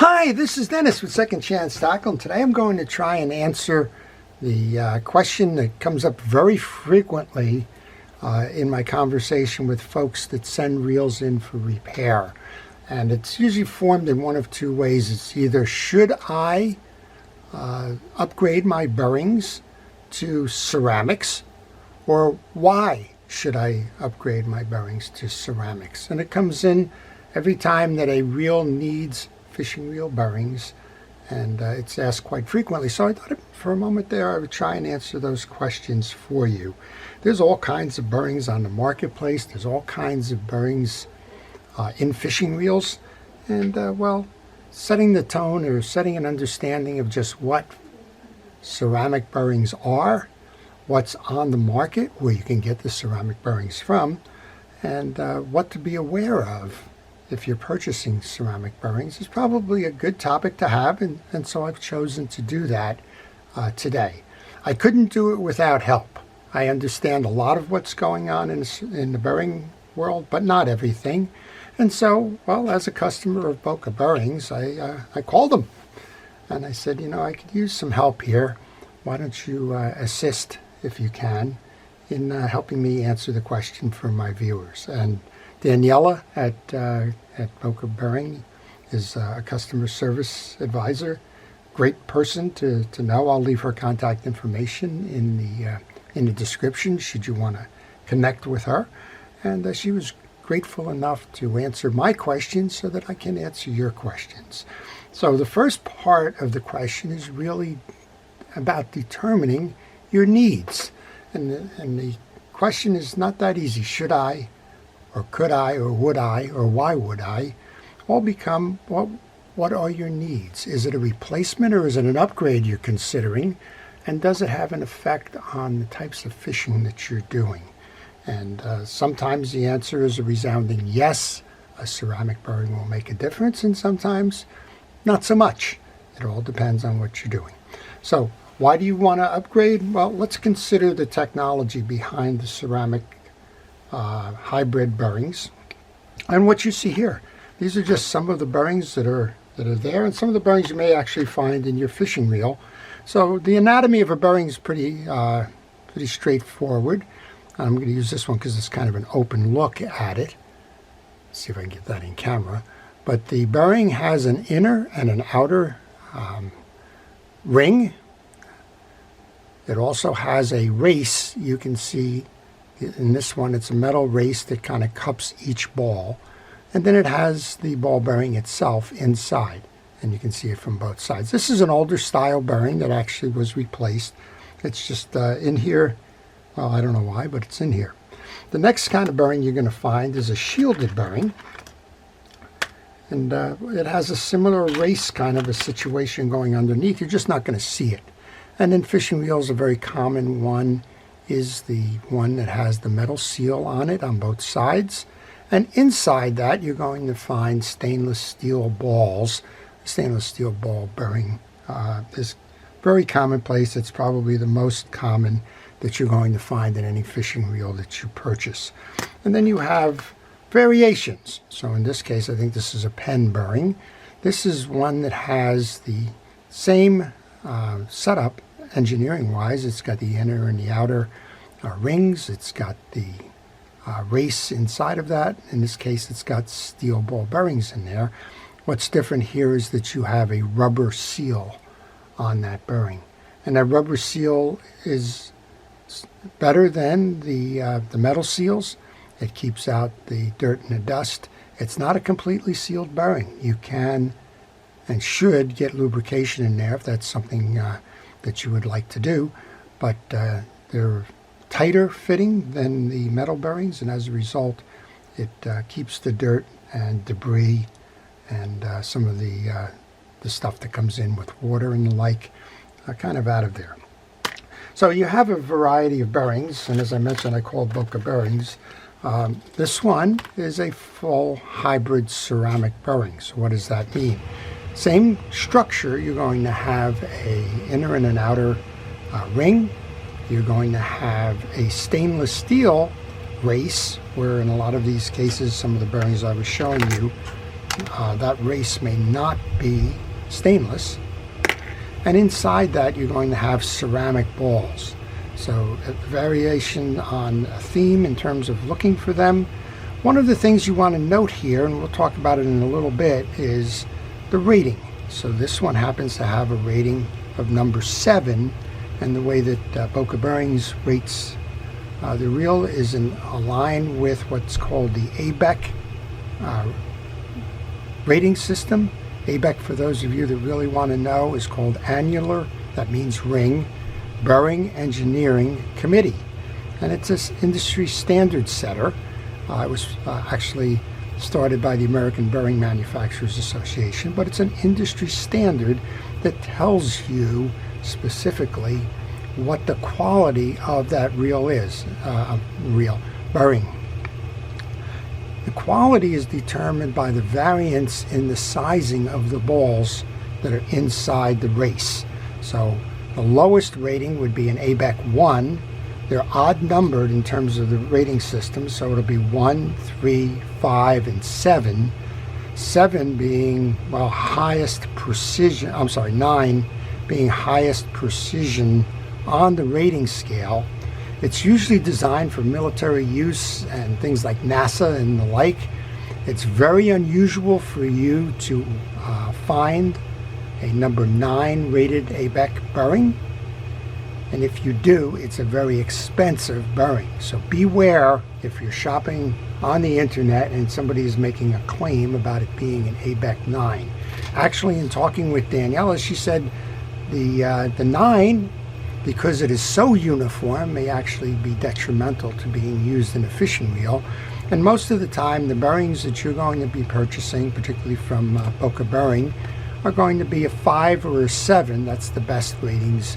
Hi, this is Dennis with Second Chance Tackle, and today I'm going to try and answer the question that comes up very frequently in my conversation with folks that send reels in for repair. And it's usually formed in one of two ways. It's either, should I upgrade my bearings to ceramics, or why should I upgrade my bearings to ceramics? And it comes in every time that a reel needs fishing reel bearings, and it's asked quite frequently. So I thought for a moment there I would try and answer those questions for you. There's all kinds of bearings on the marketplace. There's all kinds of bearings in fishing reels, and well, setting the tone or setting an understanding of just what ceramic bearings are, what's on the market, where you can get the ceramic bearings from, and what to be aware of if you're purchasing ceramic bearings is probably a good topic to have, and so I've chosen to do that today. I couldn't do it without help. I understand a lot of what's going on in the bearing world, but not everything. And so, well, as a customer of Boca Bearings, I called them and I said, you know, I could use some help here. Why don't you assist, if you can, in helping me answer the question for my viewers? And Daniela at Boca Bearing is a customer service advisor. Great person to know. I'll leave her contact information in the description should you want to connect with her. And she was grateful enough to answer my questions so that I can answer your questions. So the first part of the question is really about determining your needs. And the question is not that easy. Should I, or could I, or would I, or why would I, all become, what are your needs? Is it a replacement or is it an upgrade you're considering? And does it have an effect on the types of fishing that you're doing? And sometimes the answer is a resounding yes, a ceramic bearing will make a difference, and sometimes not so much. It all depends on what you're doing. So why do you want to upgrade? Well, let's consider the technology behind the ceramic hybrid bearings and what you see here. These are just some of the bearings that are there, and some of the bearings you may actually find in your fishing reel. So the anatomy of a bearing is pretty straightforward. I'm going to use this one because it's kind of an open look at it. Let's see if I can get that in camera. But the bearing has an inner and an outer ring. It also has a race. You can see in this one, it's a metal race that kind of cups each ball. And then it has the ball bearing itself inside. And you can see it from both sides. This is an older style bearing that actually was replaced. It's just in here. Well, I don't know why, but it's in here. The next kind of bearing you're going to find is a shielded bearing. And it has a similar race kind of a situation going underneath. You're just not going to see it. And in fishing reels, a very common one is the one that has the metal seal on it on both sides. And inside that, you're going to find stainless steel balls. Stainless steel ball bearing is very commonplace. It's probably the most common that you're going to find in any fishing reel that you purchase. And then you have variations. So in this case, I think this is a pen bearing. This is one that has the same setup engineering-wise. It's got the inner and the outer rings. It's got the race inside of that. In this case, it's got steel ball bearings in there. What's different here is that you have a rubber seal on that bearing. And that rubber seal is better than the metal seals. It keeps out the dirt and the dust. It's not a completely sealed bearing. You can and should get lubrication in there if that's something that you would like to do, but they're tighter fitting than the metal bearings, and as a result it keeps the dirt and debris and some of the stuff that comes in with water and the like kind of out of there. So you have a variety of bearings, and as I mentioned, I call Boca Bearings. This one is a full hybrid ceramic bearing. So what does that mean? Same structure. You're going to have a inner and an outer ring. You're going to have a stainless steel race, where in a lot of these cases, some of the bearings I was showing you, that race may not be stainless. And inside that, you're going to have ceramic balls. So a variation on a theme in terms of looking for them. One of the things you want to note here, and we'll talk about it in a little bit, is the rating. So this one happens to have a rating of number 7, and the way that Boca Bearings rates the reel is in line with what's called the ABEC rating system. ABEC, for those of you that really want to know, is called Annular, that means ring, Bearing Engineering Committee. And it's an industry standard setter. It was actually started by the American Bearing Manufacturers Association, but it's an industry standard that tells you specifically what the quality of that reel is, bearing. The quality is determined by the variance in the sizing of the balls that are inside the race. So the lowest rating would be an ABEC 1. They're odd numbered in terms of the rating system, so it'll be 1, 3, 5, and 7. 7 being, well, highest precision, 9 being highest precision on the rating scale. It's usually designed for military use and things like NASA and the like. It's very unusual for you to find a number 9 rated ABEC bearing. And if you do, it's a very expensive bearing. So beware if you're shopping on the internet and somebody is making a claim about it being an ABEC 9. Actually, in talking with Daniela, she said the 9, because it is so uniform, may actually be detrimental to being used in a fishing reel. And most of the time, the bearings that you're going to be purchasing, particularly from Boca Bearing, are going to be a 5 or a 7. That's the best ratings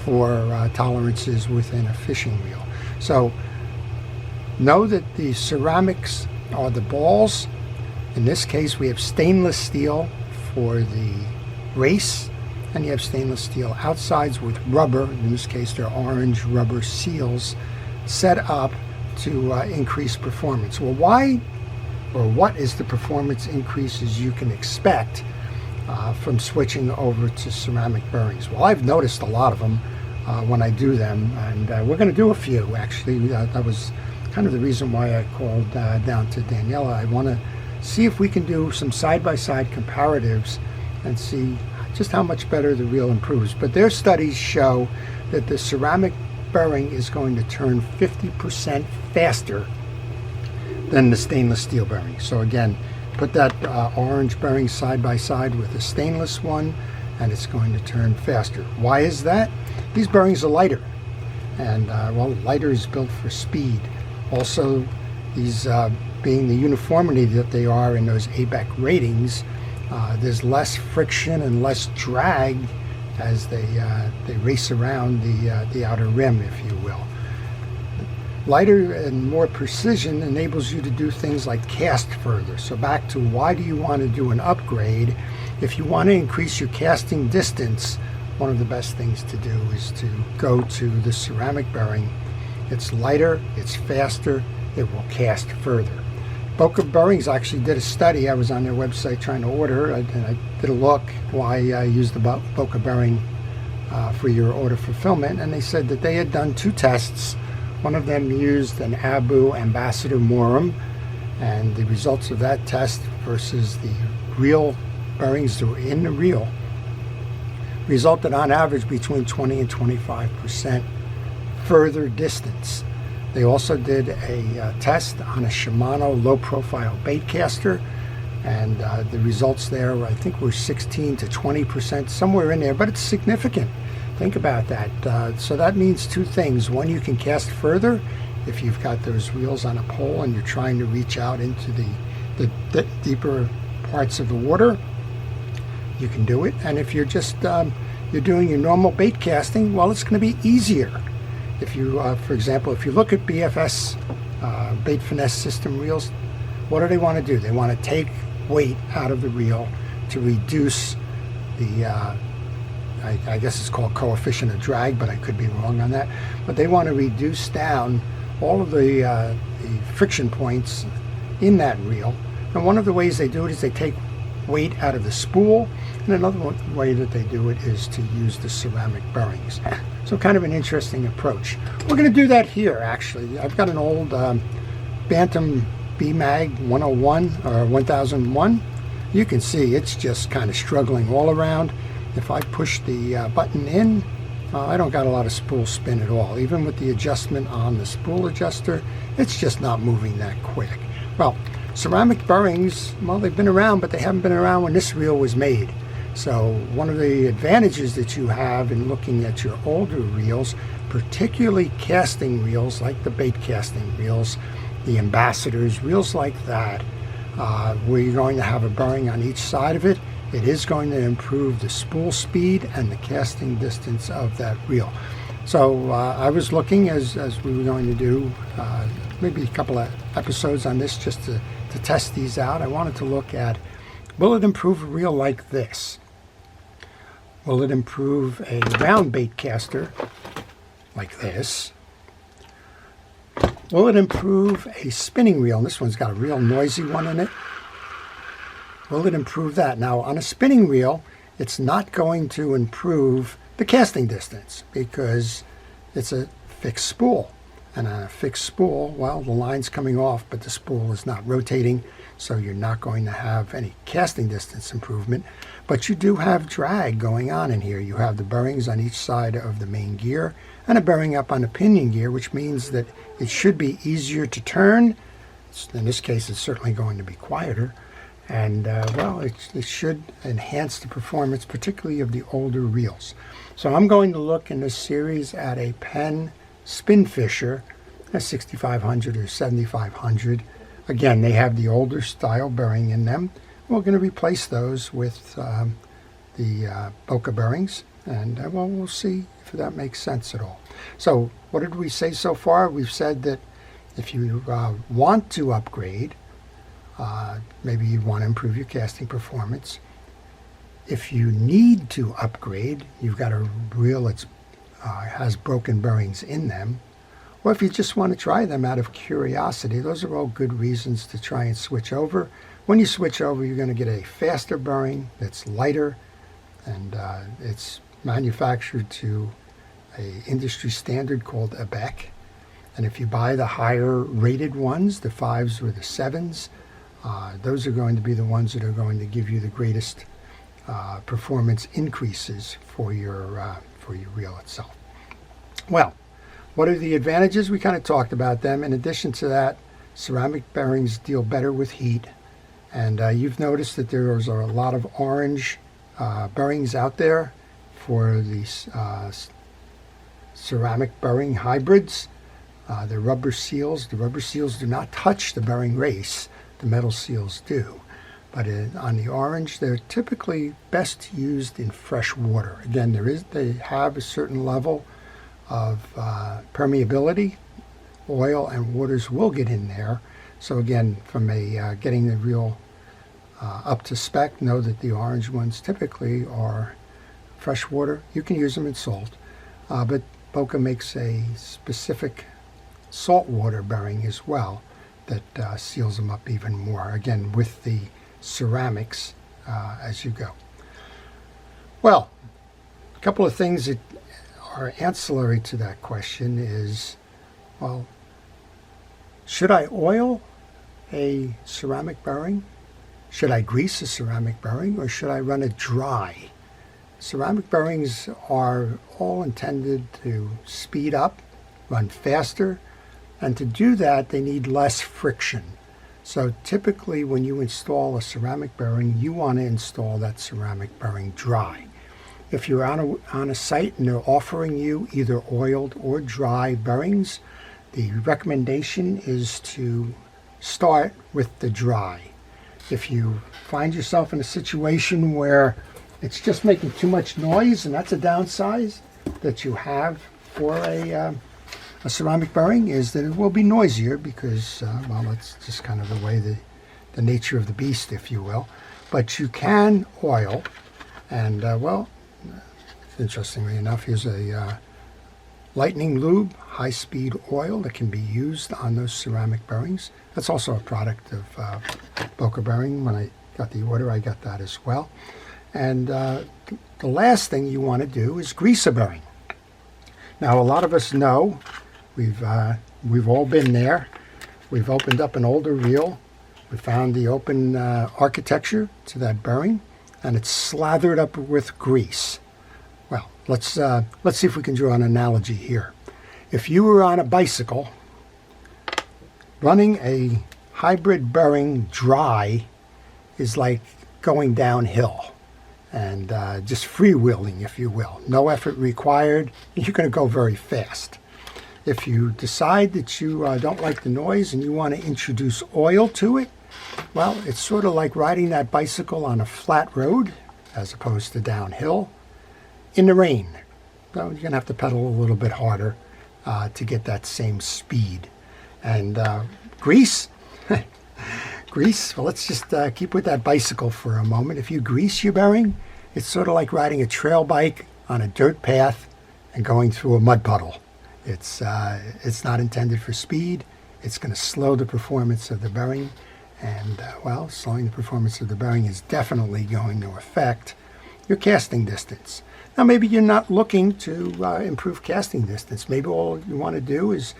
for tolerances within a fishing reel. So know that the ceramics are the balls. In this case, we have stainless steel for the race, and you have stainless steel outsides with rubber. In this case, they're orange rubber seals set up to increase performance. Well, why or what is the performance increases you can expect from switching over to ceramic bearings? Well, I've noticed a lot of them when I do them, and we're going to do a few, actually. That was kind of the reason why I called down to Daniela. I want to see if we can do some side-by-side comparatives and see just how much better the reel improves. But their studies show that the ceramic bearing is going to turn 50% faster than the stainless steel bearing. So again, put that orange bearing side by side with the stainless one, and it's going to turn faster. Why is that? These bearings are lighter, and well, lighter is built for speed. Also, these being the uniformity that they are in those ABEC ratings, there's less friction and less drag as they race around the outer rim, if you will. Lighter and more precision enables you to do things like cast further. So back to why do you want to do an upgrade? If you want to increase your casting distance, one of the best things to do is to go to the ceramic bearing. It's lighter, it's faster, it will cast further. Boca Bearings actually did a study. I was on their website trying to order, and I did a look why I used the Boca Bearing for your order fulfillment, and they said that they had done 2 tests. One of them used an Abu Ambassador Morum, and the results of that test versus the real bearings that were in the reel resulted on average between 20 and 25% further distance. They also did a test on a Shimano low-profile bait caster, and the results there, I think, were 16 to 20%, somewhere in there, but it's significant. Think about that. So that means 2 things. One, you can cast further if you've got those reels on a pole and you're trying to reach out into the deeper parts of the water. You can do it. And if you're just you're doing your normal bait casting, well, it's going to be easier. If you, for example, if you look at BFS bait finesse system reels, what do they want to do? They want to take weight out of the reel to reduce the I guess it's called coefficient of drag, but I could be wrong on that. But they want to reduce down all of the friction points in that reel. And one of the ways they do it is they take weight out of the spool, and another way that they do it is to use the ceramic bearings. So kind of an interesting approach. We're going to do that here, actually. I've got an old Bantam B-Mag 101 or 1001. You can see it's just kind of struggling all around. If I push the button in, I don't got a lot of spool spin at all. Even with the adjustment on the spool adjuster, it's just not moving that quick. Well, ceramic bearings, well, they've been around, but they haven't been around when this reel was made. So one of the advantages that you have in looking at your older reels, particularly casting reels like the bait casting reels, the ambassadors, reels like that, where you're going to have a bearing on each side of it, it is going to improve the spool speed and the casting distance of that reel. So I was looking, as we were going to do maybe a couple of episodes on this just to test these out. I wanted to look at, will it improve a reel like this? Will it improve a round bait caster like this? Will it improve a spinning reel? And this one's got a real noisy one in it. Will it improve that? Now, on a spinning reel, it's not going to improve the casting distance because it's a fixed spool. And on a fixed spool, well, the line's coming off, but the spool is not rotating, so you're not going to have any casting distance improvement. But you do have drag going on in here. You have the bearings on each side of the main gear and a bearing up on the pinion gear, which means that it should be easier to turn. In this case, it's certainly going to be quieter. And, well, it should enhance the performance, particularly of the older reels. So I'm going to look in this series at a Penn Spin Fisher, a 6500 or 7500. Again, they have the older style bearing in them. We're going to replace those with the Boca bearings, and well, we'll see if that makes sense at all. So what did we say so far? We've said that if you want to upgrade, maybe you want to improve your casting performance. If you need to upgrade, you've got a reel that's has broken bearings in them, or if you just want to try them out of curiosity, those are all good reasons to try and switch over. When you switch over, you're going to get a faster bearing that's lighter, and it's manufactured to a industry standard called a BEC. And if you buy the higher rated ones, the 5s or the 7s, those are going to be the ones that are going to give you the greatest performance increases for your reel itself. Well, what are the advantages? We kind of talked about them. In addition to that, ceramic bearings deal better with heat. And you've noticed that there's a lot of orange bearings out there for these ceramic bearing hybrids. They're rubber seals. The rubber seals do not touch the bearing race. The metal seals do. But on the orange, they're typically best used in fresh water. Again, they have a certain level of permeability. Oil and waters will get in there. So again, from a getting the reel up to spec, know that the orange ones typically are fresh water. You can use them in salt, but Boca makes a specific saltwater bearing as well that seals them up even more. Again, with the ceramics as you go. Well, a couple of things that are ancillary to that question is, well, should I oil a ceramic bearing? Should I grease a ceramic bearing, or should I run it dry? Ceramic bearings are all intended to speed up, run faster, and to do that they need less friction. So typically when you install a ceramic bearing, you want to install that ceramic bearing dry. If you're on a site and they're offering you either oiled or dry bearings, the recommendation is to start with the dry. If you find yourself in a situation where it's just making too much noise, and that's a downside that you have for a ceramic bearing, is that it will be noisier because, well, that's just kind of the way the nature of the beast, if you will. But you can oil, and well, interestingly enough, here's a Lightning Lube, high-speed oil that can be used on those ceramic bearings. That's also a product of Boca Bearing. When I got the order, I got that as well. And the last thing you want to do is grease a bearing. Now, a lot of us know, we've all been there. We've opened up an older reel. We found the open architecture to that bearing, and it's slathered up with grease. Well, let's see if we can draw an analogy here. If you were on a bicycle, running a hybrid bearing dry is like going downhill and just freewheeling, if you will. No effort required. You're going to go very fast. If you decide that you don't like the noise and you want to introduce oil to it, well, it's sort of like riding that bicycle on a flat road as opposed to downhill in the rain. So you're going to have to pedal a little bit harder to get that same speed. And grease, grease, well, let's just keep with that bicycle for a moment. If you grease your bearing, it's sort of like riding a trail bike on a dirt path and going through a mud puddle. It's not intended for speed. It's going to slow the performance of the bearing. And, well, slowing the performance of the bearing is definitely going to affect your casting distance. Now, maybe you're not looking to improve casting distance. Maybe all you want to do is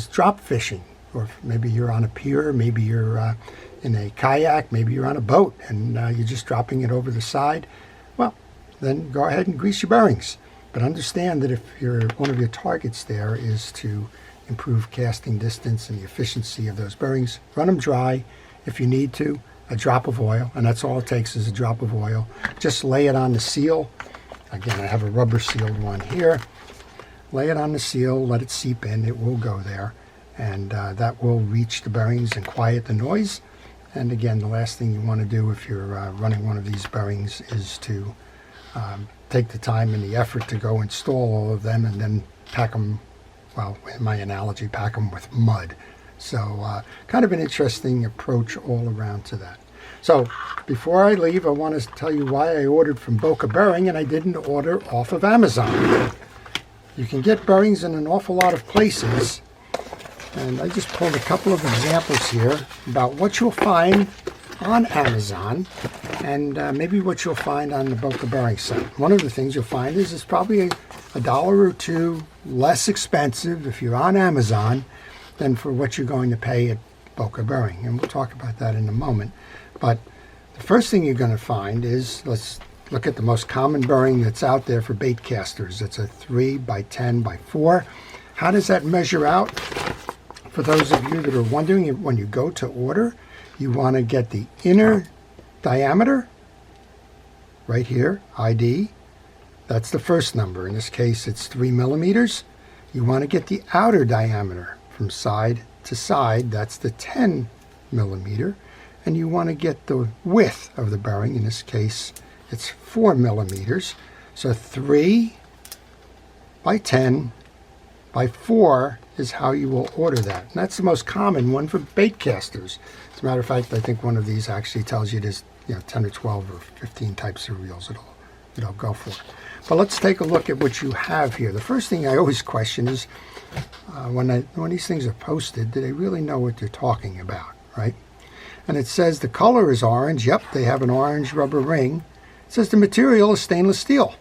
drop fishing. Or maybe you're on a pier, maybe you're in a kayak, maybe you're on a boat, and you're just dropping it over the side. Well, then go ahead and grease your bearings. But understand that if one of your targets there is to improve casting distance and the efficiency of those bearings, run them dry. If you need to, a drop of oil, and that's all it takes is a drop of oil. Just lay it on the seal. Again, I have a rubber sealed one here. Lay it on the seal, let it seep in, it will go there, and that will reach the bearings and quiet the noise. And again, the last thing you want to do if you're running one of these bearings is to take the time and the effort to go install all of them and then pack them, well, in my analogy, pack them with mud. So kind of an interesting approach all around to that. So before I leave, I want to tell you why I ordered from Boca Bearing and I didn't order off of Amazon. You can get bearings in an awful lot of places, and I just pulled a couple of examples here about what you'll find on Amazon and maybe what you'll find on the Boca Bearing site. One of the things you'll find is it's probably a dollar or two less expensive if you're on Amazon than for what you're going to pay at Boca Bearing, and we'll talk about that in a moment. But the first thing you're going to find is, let's look at the most common bearing that's out there for bait casters. It's a 3 by 10 by 4. How does that measure out? For those of you that are wondering, when you go to order, you want to get the inner diameter right here, ID. That's the first number. In this case, it's 3 millimeters. You want to get the outer diameter from side to side. That's the 10 millimeter. And you want to get the width of the bearing. In this case, it's 4 millimeters. So 3 by 10 by 4 is how you will order that. And that's the most common one for bait casters. As a matter of fact, I think one of these actually tells you there's 10 or 12 or 15 types of reels it'll go for. But let's take a look at what you have here. The first thing I always question is when these things are posted, do they really know what they're talking about, right? And it says the color is orange. Yep, they have an orange rubber ring. It says the material is stainless steel.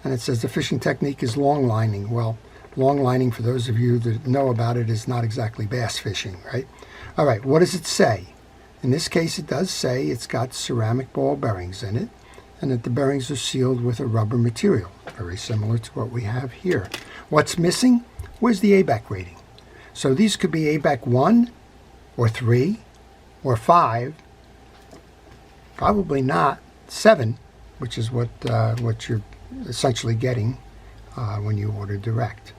And it says the fishing technique is long lining. Well, long lining, for those of you that know about it, is not exactly bass fishing, right? All right, what does it say? In this case, it does say it's got ceramic ball bearings in it, and that the bearings are sealed with a rubber material, very similar to what we have here. What's missing? Where's the ABAC rating? So these could be ABAC 1 or 3 or 5, probably not 7, which is what you're essentially getting when you order direct.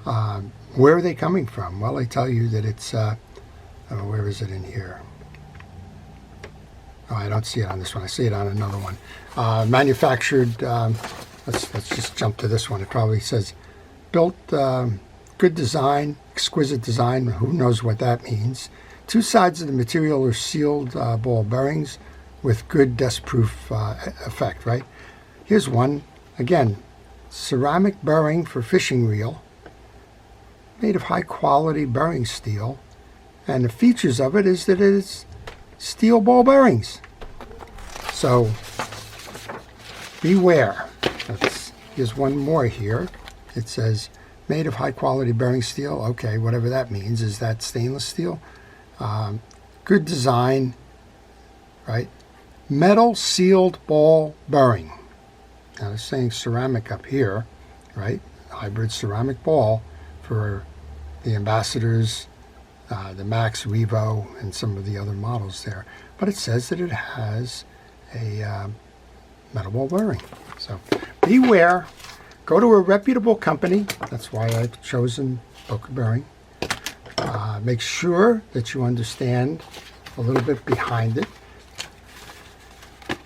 Where are they coming from? Well, they tell you that it's, where is it in here? Oh, I don't see it on this one. I see it on another one. Manufactured, let's just jump to this one. It probably says built, good design, exquisite design. Who knows what that means? Two sides of the material are sealed ball bearings with good dust-proof effect, right? Here's one. Again, ceramic bearing for fishing reel. made of high quality bearing steel, and the features of it is that it is steel ball bearings. So beware. Here's one more here. It says made of high quality bearing steel. Okay, whatever that means. Is that stainless steel? Good design, right? Metal sealed ball bearing. Now they're saying ceramic up here, right? Hybrid ceramic ball for the Ambassadors, the Max, Revo, and some of the other models there. But it says that it has a metal ball bearing. So beware. Go to a reputable company. That's why I've chosen Boca Bearing. Make sure that you understand a little bit behind it.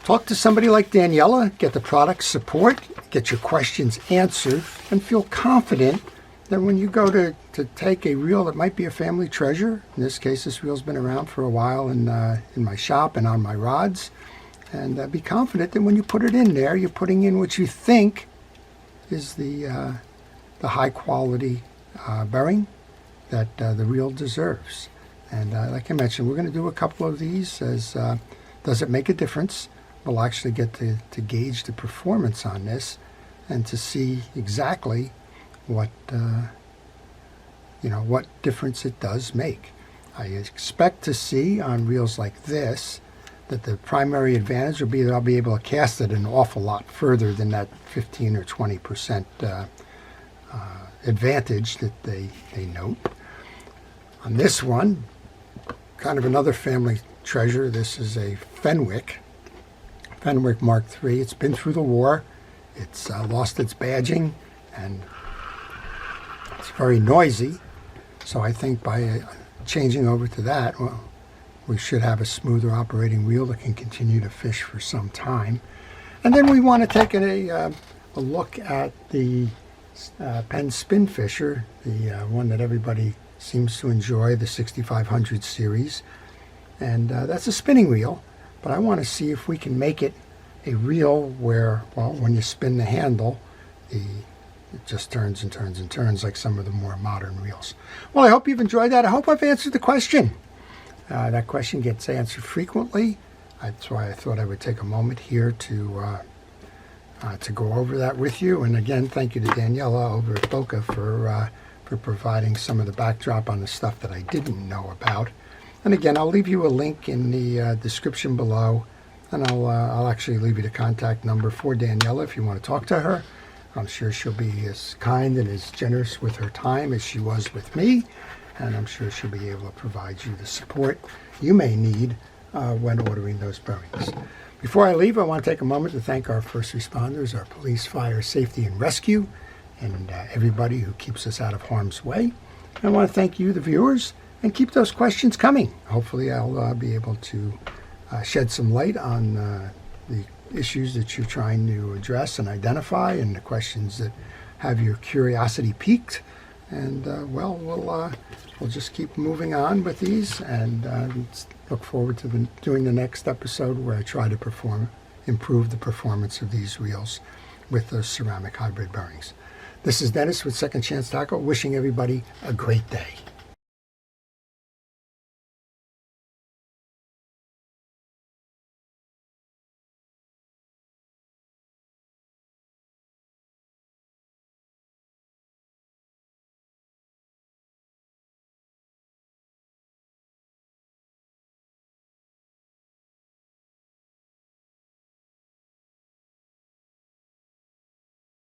Talk to somebody like Daniela. Get the product support. Get your questions answered. And feel confident that when you go to take a reel that might be a family treasure, in this case this reel's been around for a while in my shop and on my rods, and be confident that when you put it in there, you're putting in what you think is the high quality bearing that the reel deserves. And like I mentioned, we're going to do a couple of these as does it make a difference? We'll actually get to gauge the performance on this and to see exactly what what difference it does make. I expect to see on reels like this that the primary advantage will be that I'll be able to cast it an awful lot further than that 15 or 20% advantage that they note. On this one, kind of another family treasure, this is a Fenwick Mark III. It's been through the war. It's lost its badging, and it's very noisy. So I think by changing over to that, well, we should have a smoother operating reel that can continue to fish for some time. And then we want to take a look at the Penn Spin Fisher, the one that everybody seems to enjoy, the 6500 series. And that's a spinning reel, but I want to see if we can make it a reel where, well, when you spin the handle, it just turns and turns and turns like some of the more modern reels. Well, I hope you've enjoyed that. I hope I've answered the question. That question gets answered frequently. That's why I thought I would take a moment here to go over that with you. And again, thank you to Daniela over at Boca for providing some of the backdrop on the stuff that I didn't know about. And again, I'll leave you a link in the description below, and I'll actually leave you the contact number for Daniela if you want to talk to her. I'm sure she'll be as kind and as generous with her time as she was with me, and I'm sure she'll be able to provide you the support you may need when ordering those bearings. Before I leave, I want to take a moment to thank our first responders, our police, fire, safety, and rescue, and everybody who keeps us out of harm's way. And I want to thank you, the viewers, and keep those questions coming. Hopefully I'll be able to shed some light on the issues that you're trying to address and identify, and the questions that have your curiosity piqued. And we'll just keep moving on with these, and look forward to doing the next episode where I try to improve the performance of these reels with those ceramic hybrid bearings. This is Dennis with Second Chance Tackle, wishing everybody a great day.